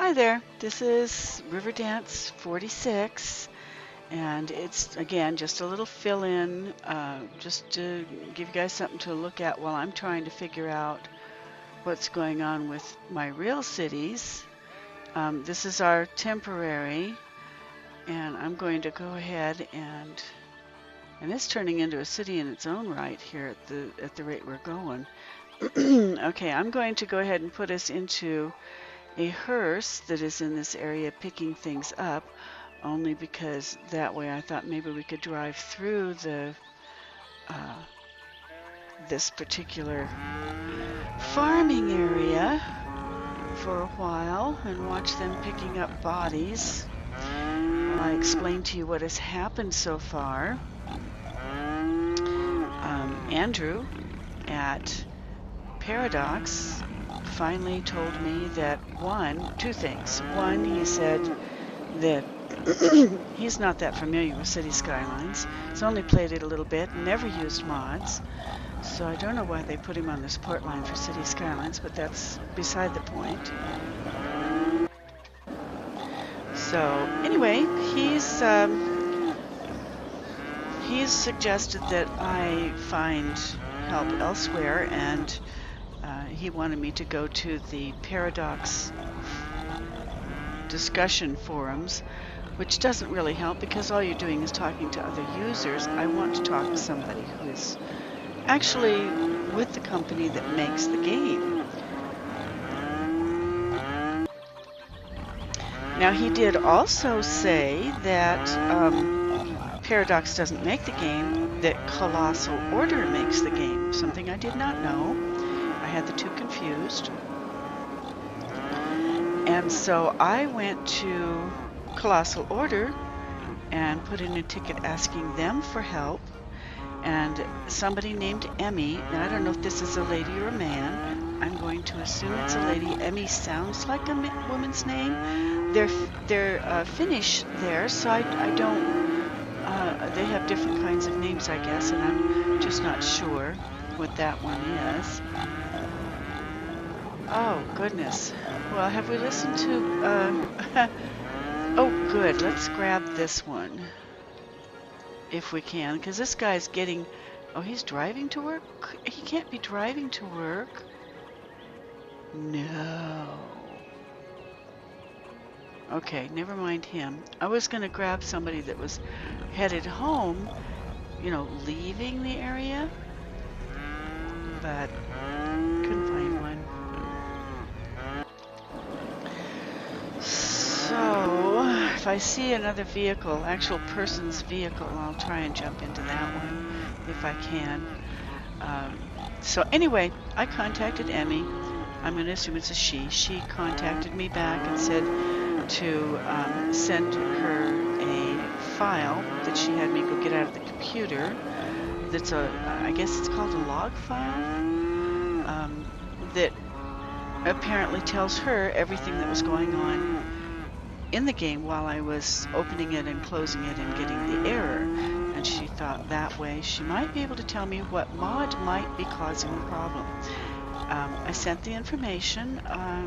Hi there, this is Riverdance 46, and it's again just a little fill-in, just to give you guys something to look at while I'm trying to figure out what's going on with my real cities. This is our temporary, and I'm going to go ahead and it's turning into a city in its own right here at the rate we're going. Okay, I'm going to go ahead and put us into a hearse that is in this area picking things up, only because that way I thought maybe we could drive through this particular farming area for a while and watch them picking up bodies while I explain to you what has happened so far. Andrew at Paradox finally told me that two things. One, he said that he's not that familiar with City Skylines. He's only played it a little bit, never used mods. So I don't know why they put him on the support line for City Skylines, but that's beside the point. So anyway, he's suggested that I find help elsewhere, and he wanted me to go to the Paradox discussion forums, which doesn't really help because all you're doing is talking to other users. I want to talk to somebody who is actually with the company that makes the game. Now, he did also say that Paradox doesn't make the game, that Colossal Order makes the game, something I did not know. I had the two confused. And so I went to Colossal Order and put in a ticket asking them for help. And somebody named Emmy, and I don't know if this is a lady or a man, I'm going to assume it's a lady. Emmy sounds like a woman's name. They're Finnish there, so I don't, they have different kinds of names, I guess, and I'm just not sure what that one is. Oh, goodness. Well, have we listened to... oh, good. Let's grab this one, if we can, because this guy's getting... Oh, he's driving to work? He can't be driving to work. No. Okay, never mind him. I was going to grab somebody that was headed home, you know, leaving the area, but couldn't find one. So, if I see another vehicle, actual person's vehicle, I'll try and jump into that one if I can. So anyway, I contacted Emmy. I'm going to assume it's a she. She contacted me back and said to send her a file that she had me go get out of the computer. That's I guess it's called a log file, that apparently tells her everything that was going on in the game while I was opening it and closing it and getting the error. And she thought that way she might be able to tell me what mod might be causing the problem. I sent the information,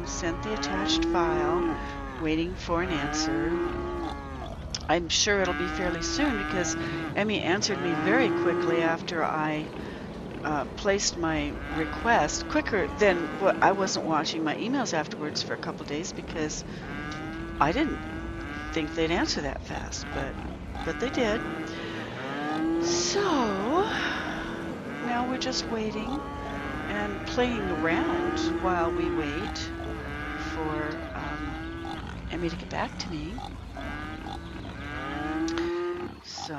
sent the attached file, waiting for an answer. I'm sure it'll be fairly soon because Emmy answered me very quickly after I placed my request, quicker than what I wasn't watching my emails afterwards for a couple of days because I didn't think they'd answer that fast, but they did. So now we're just waiting and playing around while we wait for Emmy to get back to me. So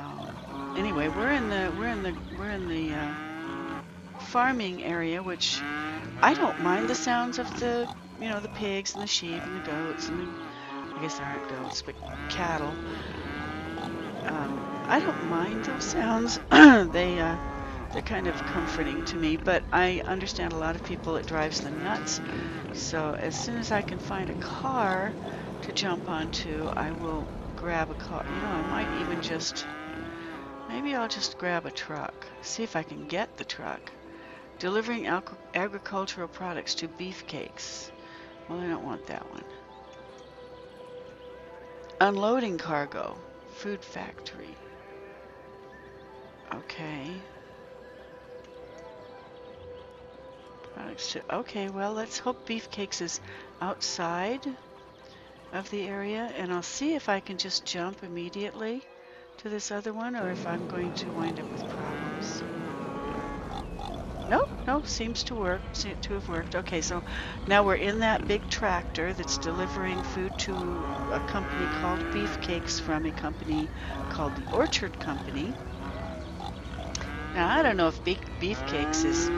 anyway, we're in the farming area, which I don't mind the sounds of the the pigs and the sheep and the goats and I guess there aren't goats, but cattle. I don't mind those sounds. They're kind of comforting to me, but I understand a lot of people it drives them nuts. So as soon as I can find a car to jump onto, I will grab a car. You know, I might even maybe I'll just grab a truck. See if I can get the truck. Delivering agricultural products to beefcakes. Well, I don't want that one. Unloading cargo. Food factory. Okay. Products to, okay, well, let's hope Beefcakes is outside of the area, and I'll see if I can just jump immediately to this other one, or if I'm going to wind up with problems. No, seems to work, seem to have worked. Okay, so now we're in that big tractor that's delivering food to a company called Beefcakes from a company called the Orchard Company. Now, I don't know if Beefcakes is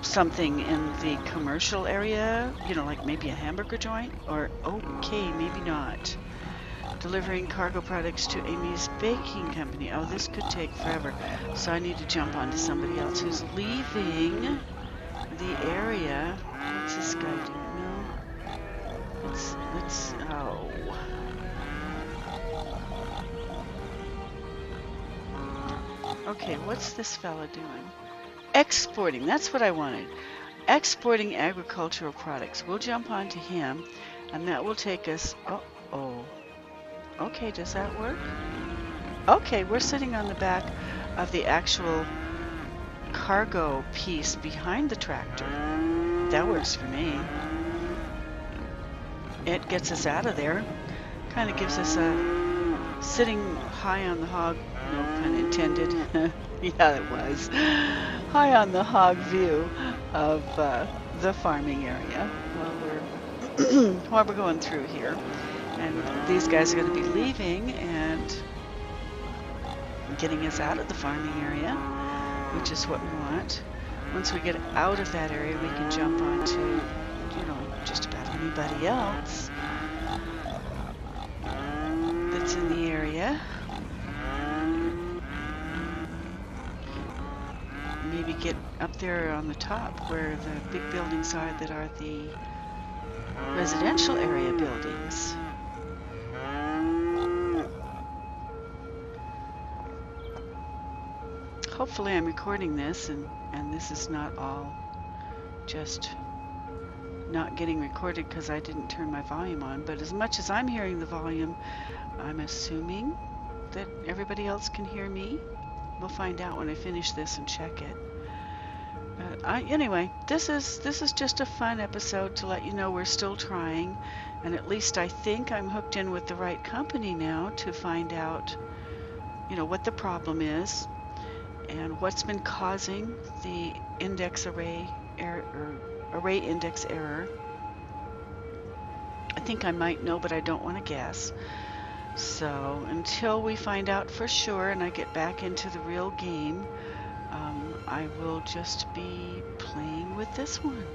something in the commercial area, you know, like maybe a hamburger joint, or okay, maybe not. Delivering cargo products to Amy's baking company. Oh, this could take forever. So I need to jump onto somebody else who's leaving the area. What's this guy doing? No. Let's, oh. Okay, what's this fella doing? Exporting, that's what I wanted. Exporting agricultural products. We'll jump onto him, and that will take us, oh. Okay, does that work? Okay, we're sitting on the back of the actual cargo piece behind the tractor. That works for me. It gets us out of there. Kind of gives us a sitting high on the hog, no pun intended. Yeah, it was. High on the hog view of the farming area while we're going through here. And these guys are going to be leaving and getting us out of the farming area, which is what we want. Once we get out of that area, we can jump onto, you know, just about anybody else that's in the area. Maybe get up there on the top where the big buildings are that are the residential area buildings. Hopefully I'm recording this and this is not all just not getting recorded because I didn't turn my volume on. But as much as I'm hearing the volume, I'm assuming that everybody else can hear me. We'll find out when I finish this and check it. But anyway, this is just a fun episode to let you know we're still trying, and at least I think I'm hooked in with the right company now to find out, you know, what the problem is and what's been causing the index array error, or array index error. I think I might know, but I don't want to guess. So until we find out for sure and I get back into the real game, I will just be playing with this one.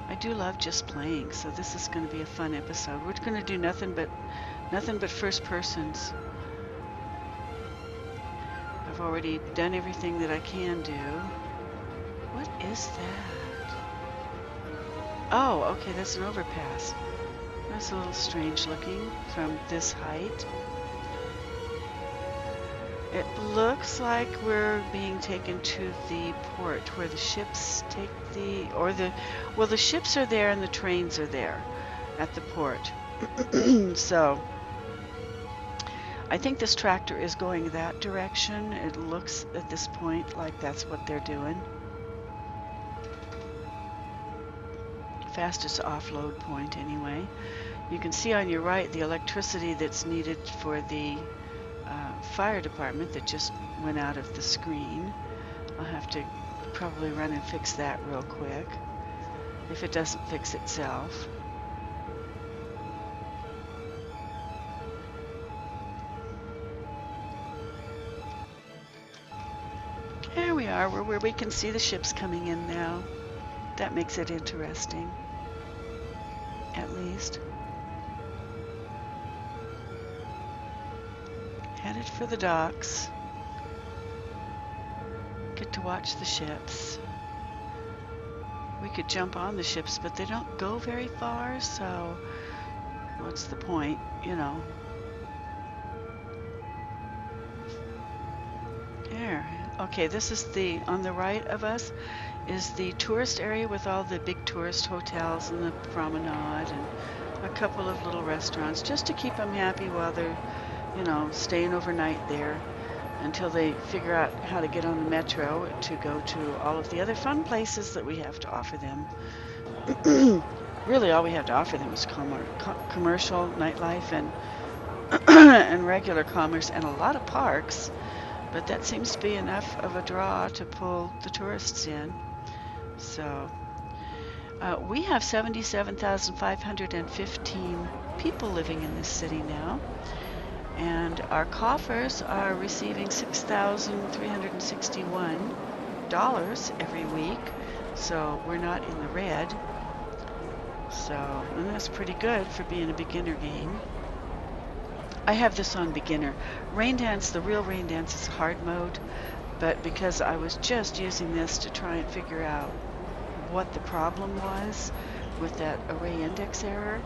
I do love just playing, so this is going to be a fun episode. We're going to do nothing but first persons. I've already done everything that I can do. What is that? Oh, okay, that's an overpass. That's a little strange looking from this height. It looks like we're being taken to the port where the ships take well, the ships are there and the trains are there at the port. So I think this tractor is going that direction. It looks at this point like that's what they're doing. Fastest offload point anyway. You can see on your right the electricity that's needed for the fire department that just went out of the screen. I'll have to probably run and fix that real quick if it doesn't fix itself. There we are. We're where we can see the ships coming in now. That makes it interesting, at least. Headed for the docks. Get to watch the ships. We could jump on the ships, but they don't go very far, so what's the point, you know? There. Okay, this is on the right of us is the tourist area with all the big tourist hotels and the promenade and a couple of little restaurants just to keep them happy while they're, you know, staying overnight there until they figure out how to get on the metro to go to all of the other fun places that we have to offer them. Really, all we have to offer them is commercial nightlife and and regular commerce and a lot of parks, but that seems to be enough of a draw to pull the tourists in. So we have 77,515 people living in this city now, and our coffers are receiving $6,361 every week, so we're not in the red. So, and that's pretty good for being a beginner game. I have this on beginner. Rain Dance, the real Rain Dance is hard mode, but because I was just using this to try and figure out what the problem was with that array index error,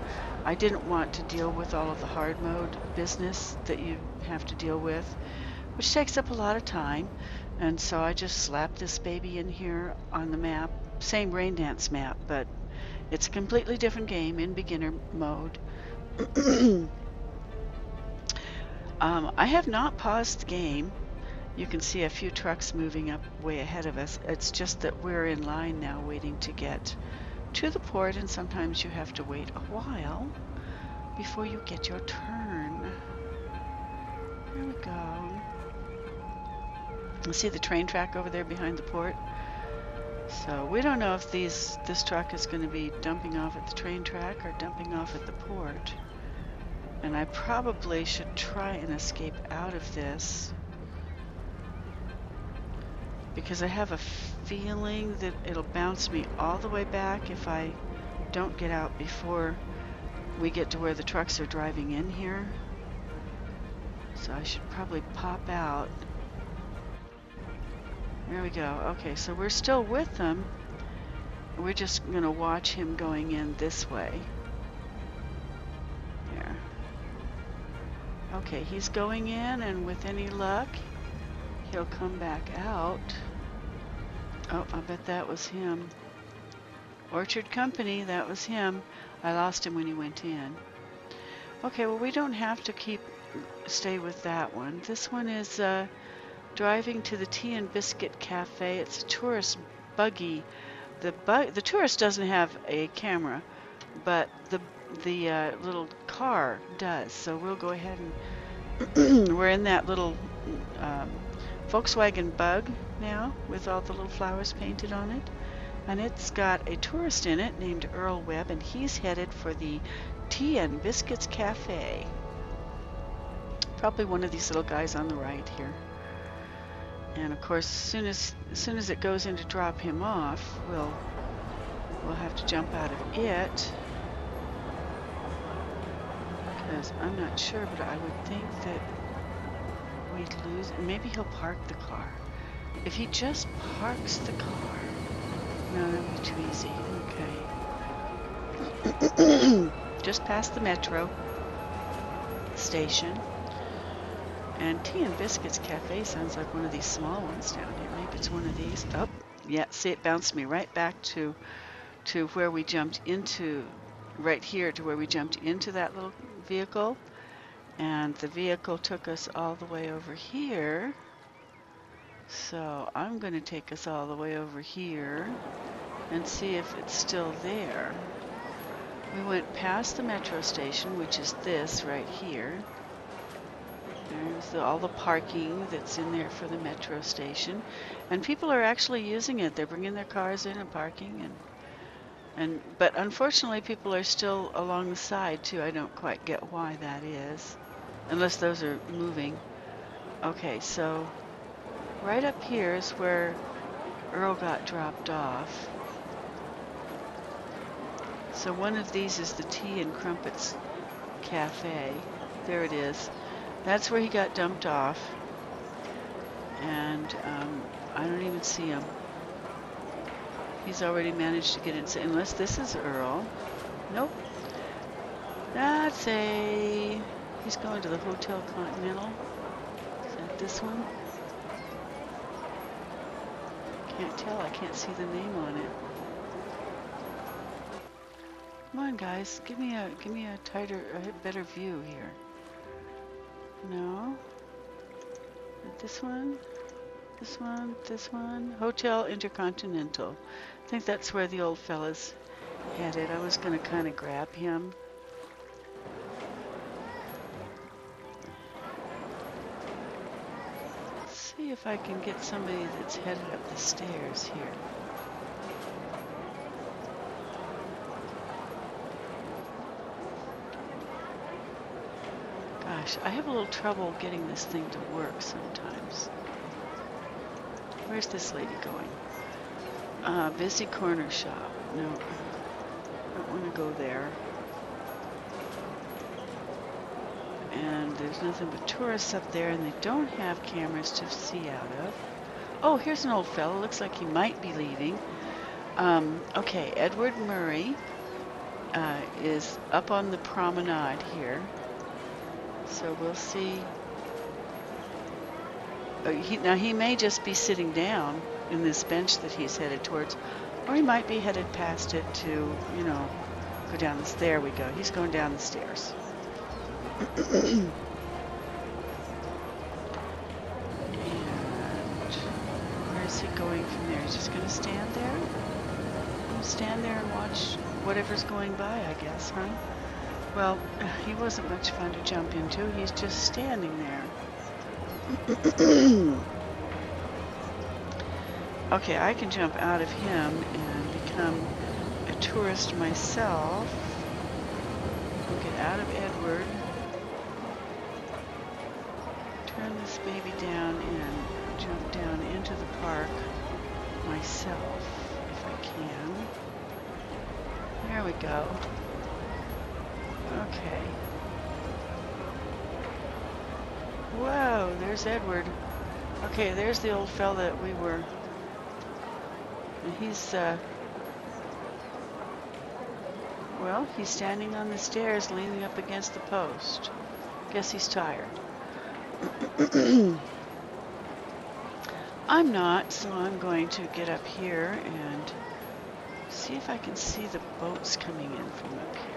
I didn't want to deal with all of the hard mode business that you have to deal with, which takes up a lot of time, and so I just slapped this baby in here on the map. Same Rain Dance map, but it's a completely different game in beginner mode. I have not paused the game. You can see a few trucks moving up way ahead of us. It's just that we're in line now waiting to get to the port, and sometimes you have to wait a while before you get your turn. Here we go. You see the train track over there behind the port? So we don't know if this truck is going to be dumping off at the train track or dumping off at the port. And I probably should try and escape out of this, because I have a feeling that it'll bounce me all the way back if I don't get out before we get to where the trucks are driving in here. So I should probably pop out. There we go. Okay, so we're still with them. We're just going to watch him going in this way. There. Okay, he's going in, and with any luck, he'll come back out. Oh, I bet that was him. Orchard Company, that was him. I lost him when he went in. Okay, well, we don't have to stay with that one. This one is driving to the Tea and Biscuit Cafe. It's a tourist buggy. The tourist doesn't have a camera, but the little car does. So we'll go ahead and we're in that little Volkswagen Bug now with all the little flowers painted on it, and it's got a tourist in it named Earl Webb, and he's headed for the Tea and Biscuits Cafe. Probably one of these little guys on the right here. And of course, as soon as it goes in to drop him off, we'll have to jump out of it, because I'm not sure, but I would think that we'd lose. Maybe he'll park the car. If he just parks the car, no, that would be too easy. Okay. Just past the metro station. And Tea and Biscuits Cafe sounds like one of these small ones down here. Maybe it's one of these. Oh, yeah, see, it bounced me right back to where we jumped into, right here to where we jumped into that little vehicle. And the vehicle took us all the way over here. So I'm going to take us all the way over here and see if it's still there. We went past the metro station, which is this right here. There's all the parking that's in there for the metro station, and people are actually using it. They're bringing their cars in and parking, but unfortunately people are still along the side too. I don't quite get why that is, unless those are moving. Okay, so right up here is where Earl got dropped off. So one of these is the Tea and Crumpets Cafe. There it is. That's where he got dumped off, and I don't even see him. He's already managed to get in, unless this is Earl. Nope. He's going to the Hotel Continental. Is that this one? can't tell. I can't see the name on it. Come on, guys. Give me a tighter, a better view here. No. This one. This one. This one. Hotel Intercontinental. I think that's where the old fella's headed. I was going to kind of grab him. See if I can get somebody that's headed up the stairs here. Gosh, I have a little trouble getting this thing to work sometimes. Where's this lady going? Busy corner shop. No, don't want to go there. And there's nothing but tourists up there, and they don't have cameras to see out of. Oh, here's an old fellow. Looks like he might be leaving. Okay, Edward Murray is up on the promenade here. So we'll see. Now he may just be sitting down in this bench that he's headed towards, or he might be headed past it to, you know, go down this. There we go. He's going down the stairs. And where is he going from there? He's just going to stand there? Stand there and watch whatever's going by, I guess, huh? Well, he wasn't much fun to jump into. He's just standing there. Okay, I can jump out of him and become a tourist myself. I'll get out of Edward. Turn this baby down and jump down into the park myself, if I can. There we go. Okay. Whoa, there's Edward. Okay, there's the old fella that we were. And he's, well, he's standing on the stairs leaning up against the post. Guess he's tired. I'm not, so I'm going to get up here and see if I can see the boats coming in from up here.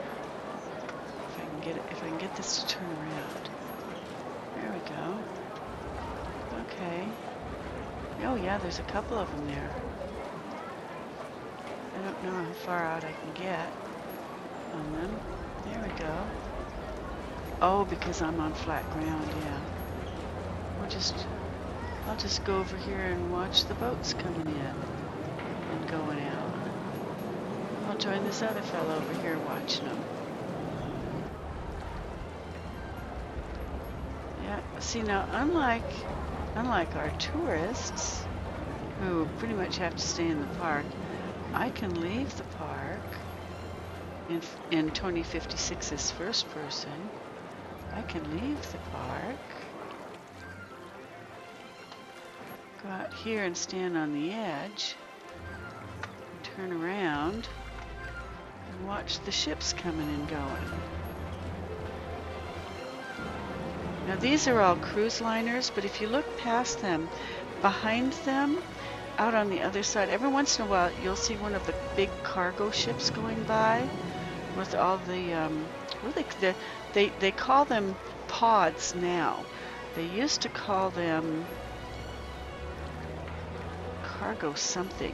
If I can get this to turn around. There we go. Okay. Oh yeah, there's a couple of them there. I don't know how far out I can get on them. There we go. Oh, because I'm on flat ground, yeah. I'll just go over here and watch the boats coming in and going out. I'll join this other fellow over here watching them. See, now, unlike our tourists, who pretty much have to stay in the park, I can leave the park in 2056's first person. I can leave the park, go out here and stand on the edge, turn around, and watch the ships coming and going. Now these are all cruise liners, but if you look past them, behind them, out on the other side, every once in a while you'll see one of the big cargo ships going by with all the, they call them pods now. They used to call them cargo something.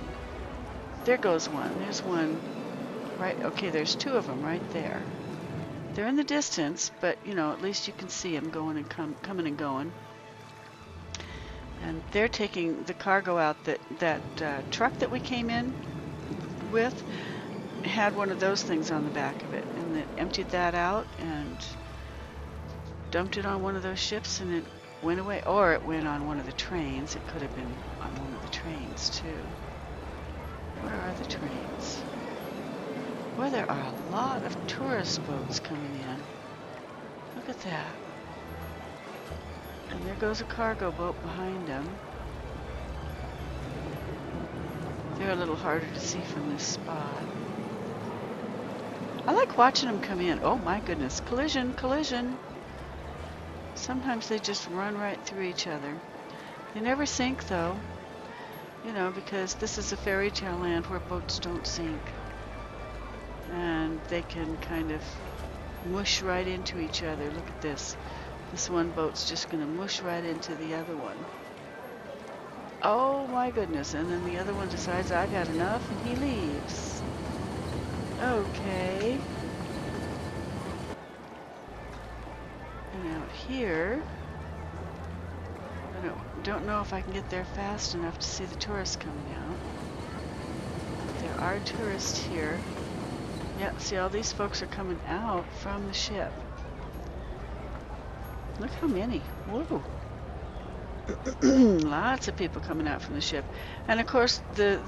There goes one. There's one right, okay, there's two of them right there. They're in the distance, but, you know, at least you can see them going and coming and going. And they're taking the cargo out. That truck that we came in with had one of those things on the back of it, and they emptied that out and dumped it on one of those ships, and it went away. Or it went on one of the trains. It could have been on one of the trains too. Where are the trains? Well, there are a lot of tourist boats coming in. Look at that. And there goes a cargo boat behind them. They're a little harder to see from this spot. I like watching them come in. Oh my goodness, collision, collision. Sometimes they just run right through each other. They never sink though. You know, because this is a fairy tale land where boats don't sink. And they can kind of mush right into each other. Look at this. This one boat's just going to mush right into the other one. Oh my goodness. And then the other one decides I've had enough and he leaves. Okay. And out here, I don't know if I can get there fast enough to see the tourists coming out. There are tourists here. Yeah, see, all these folks are coming out from the ship. Look how many. Whoa. Lots of people coming out from the ship. And of course, the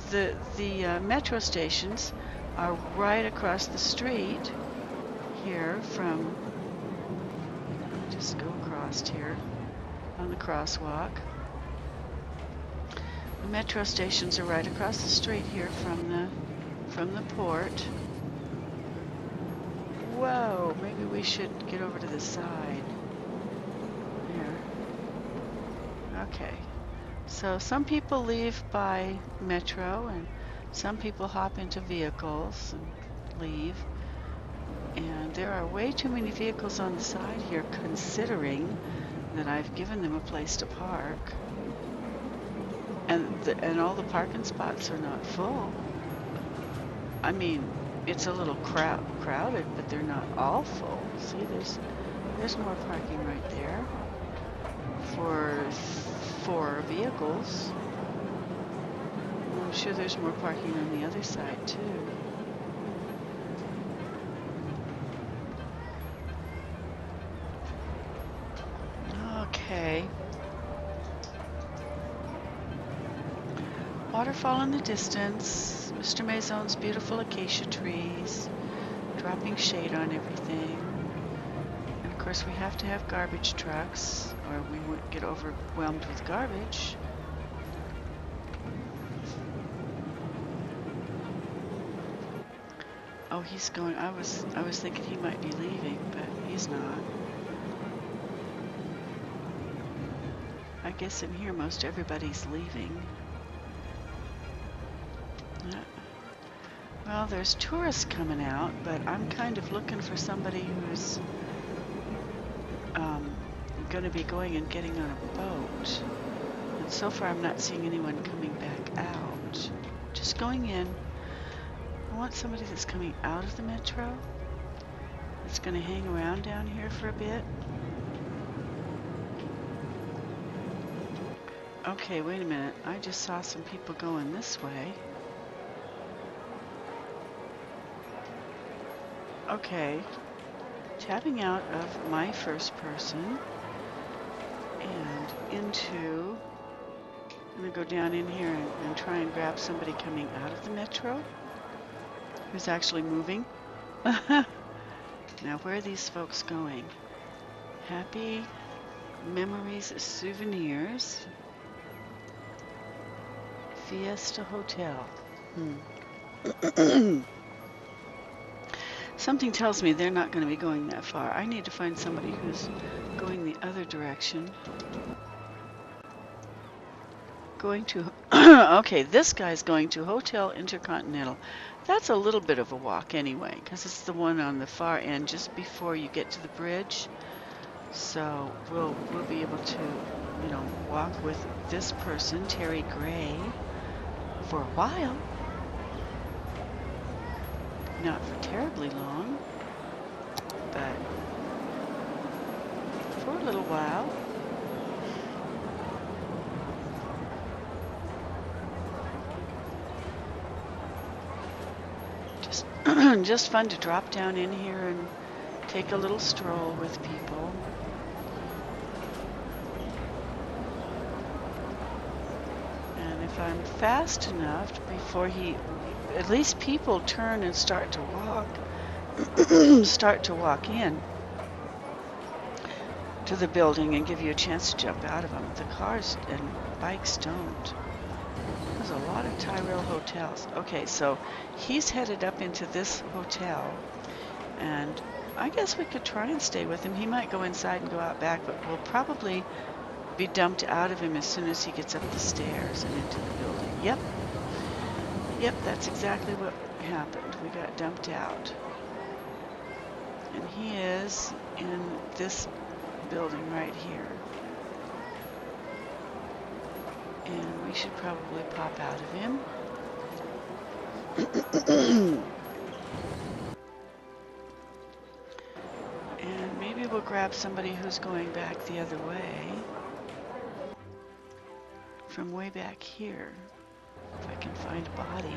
metro stations are right across the street here from, just go across here on the crosswalk. The metro stations are right across the street here from the port. Whoa, maybe we should get over to the side. Here. Okay. So some people leave by metro and some people hop into vehicles and leave. And there are way too many vehicles on the side here, considering that I've given them a place to park. And all the parking spots are not full. I mean, it's a little crowded, but they're not all full. See, there's more parking right there for 4 vehicles. I'm sure there's more parking on the other side too. Okay. Waterfall in the distance. Mr. Maison's beautiful acacia trees, dropping shade on everything. And of course we have to have garbage trucks or we would get overwhelmed with garbage. Oh, he's going. I was thinking he might be leaving, but he's not. I guess in here most everybody's leaving. Well, there's tourists coming out, but I'm kind of looking for somebody who's going to be going and getting on a boat. And so far I'm not seeing anyone coming back out. Just going in. I want somebody that's coming out of the metro, that's going to hang around down here for a bit. Okay, wait a minute. I just saw some people going this way. Okay, tapping out of my first person and into, I'm going to go down in here and try and grab somebody coming out of the metro who's actually moving. Now, where are these folks going? Happy Memories Souvenirs. Fiesta Hotel. Something tells me they're not going to be going that far. I need to find somebody who's going the other direction. Going to, okay, this guy's going to Hotel Intercontinental. That's a little bit of a walk anyway, because it's the one on the far end just before you get to the bridge. So we'll be able to, you know, walk with this person, Terry Gray, for a while. Not for terribly long, but for a little while. Just fun to drop down in here and take a little stroll with people. And if I'm fast enough before at least people turn and start to walk, start to walk in to the building and give you a chance to jump out of them. The cars and bikes don't. There's a lot of Tyrell hotels. Okay, so he's headed up into this hotel, and I guess we could try and stay with him. He might go inside and go out back, but we'll probably be dumped out of him as soon as he gets up the stairs and into the building. Yep. Yep, that's exactly what happened. We got dumped out. And he is in this building right here. And we should probably pop out of him. And maybe we'll grab somebody who's going back the other way. From way back here. If I can find a body.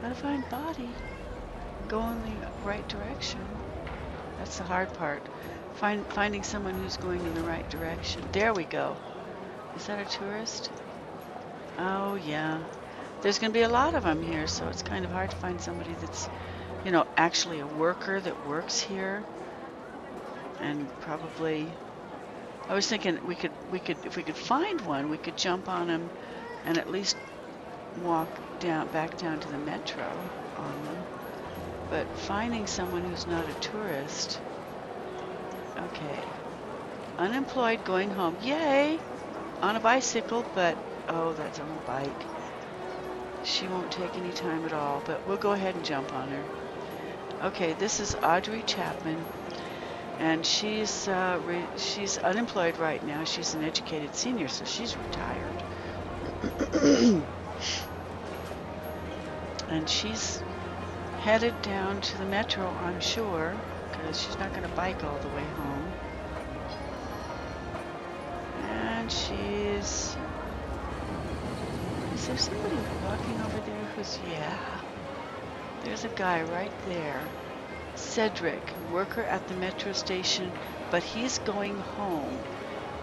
Gotta find body. Go in the right direction. That's the hard part. Finding someone who's going in the right direction. There we go. Is that a tourist? Oh, yeah. There's going to be a lot of them here, so it's kind of hard to find somebody that's, you know, actually a worker that works here. And probably, I was thinking we could, if we could find one, we could jump on him and at least walk back down to the metro on them. But finding someone who's not a tourist. Okay. Unemployed going home. Yay! On a bicycle, but oh, that's on a bike. She won't take any time at all, but we'll go ahead and jump on her. Okay, this is Audrey Chapman, and she's unemployed right now. She's an educated senior, so she's retired. And she's headed down to the metro, I'm sure, because she's not going to bike all the way home. And is there somebody walking over there who's, yeah, there's a guy right there. Cedric, worker at the metro station, but he's going home,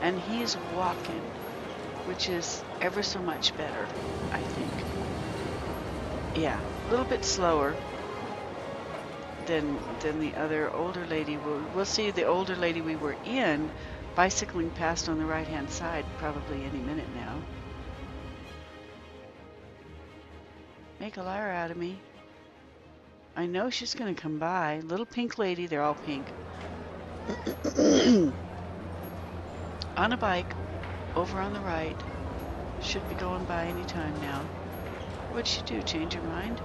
and he's walking, which is ever so much better, I think. Yeah, a little bit slower than the other older lady. We'll see the older lady we were in bicycling past on the right-hand side probably any minute now. Make a liar out of me. I know she's going to come by. Little pink lady, they're all pink. On a bike, over on the right. Should be going by any time now. What'd she do? Change her mind?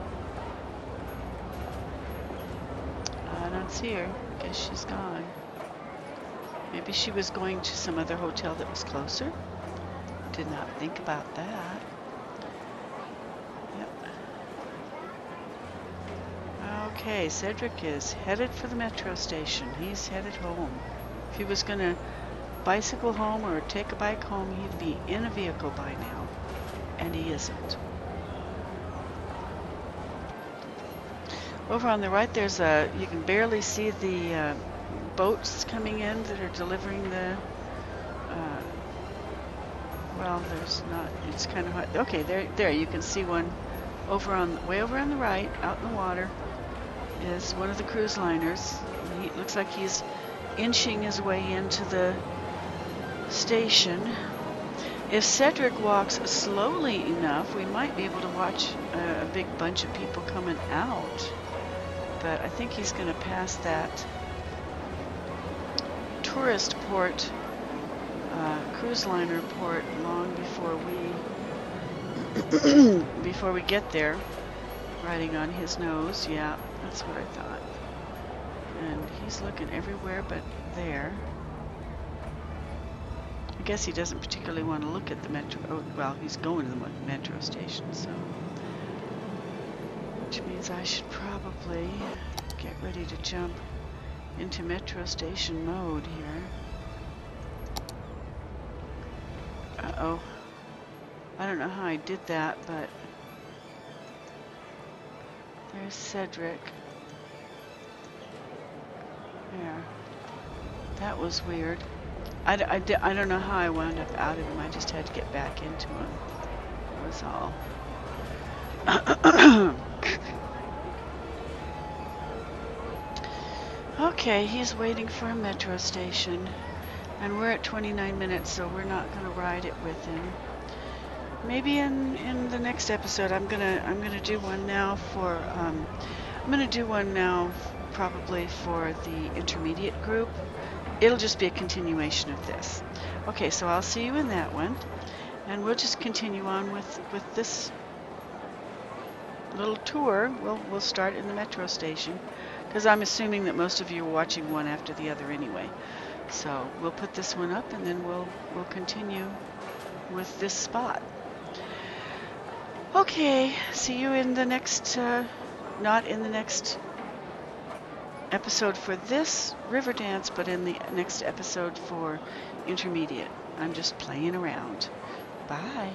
I don't see her. Guess she's gone. Maybe she was going to some other hotel that was closer. Did not think about that. Yep. Okay, Cedric is headed for the metro station. He's headed home. If he was going to bicycle home or take a bike home, he'd be in a vehicle by now. And he isn't. Over on the right, there's you can barely see the boats coming in that are delivering the, well, there's not, it's kind of hard. Okay, there, you can see one way over on the right, out in the water, is one of the cruise liners. He looks like he's inching his way into the station. If Cedric walks slowly enough, we might be able to watch a big bunch of people coming out. But I think he's going to pass that tourist port, cruise liner port, long before we get there. Riding on his nose, yeah, that's what I thought. And he's looking everywhere but there. I guess he doesn't particularly want to look at the metro. Oh, well, he's going to the metro station, so. Which means I should probably get ready to jump into metro station mode here. Uh-oh. I don't know how I did that, but there's Cedric. There. That was weird. I don't know how I wound up out of him. I just had to get back into him. That was all. Okay, he's waiting for a metro station, and we're at 29 minutes, so we're not going to ride it with him. Maybe in the next episode, I'm gonna do one now for probably for the intermediate group, it'll just be a continuation of this. Okay, so I'll see you in that one, and we'll just continue on with this little tour. We'll start in the metro station, because I'm assuming that most of you are watching one after the other anyway. So we'll put this one up, and then we'll continue with this spot. Okay, see you in the next, not in the next episode for this river dance, but in the next episode for intermediate. I'm just playing around. Bye.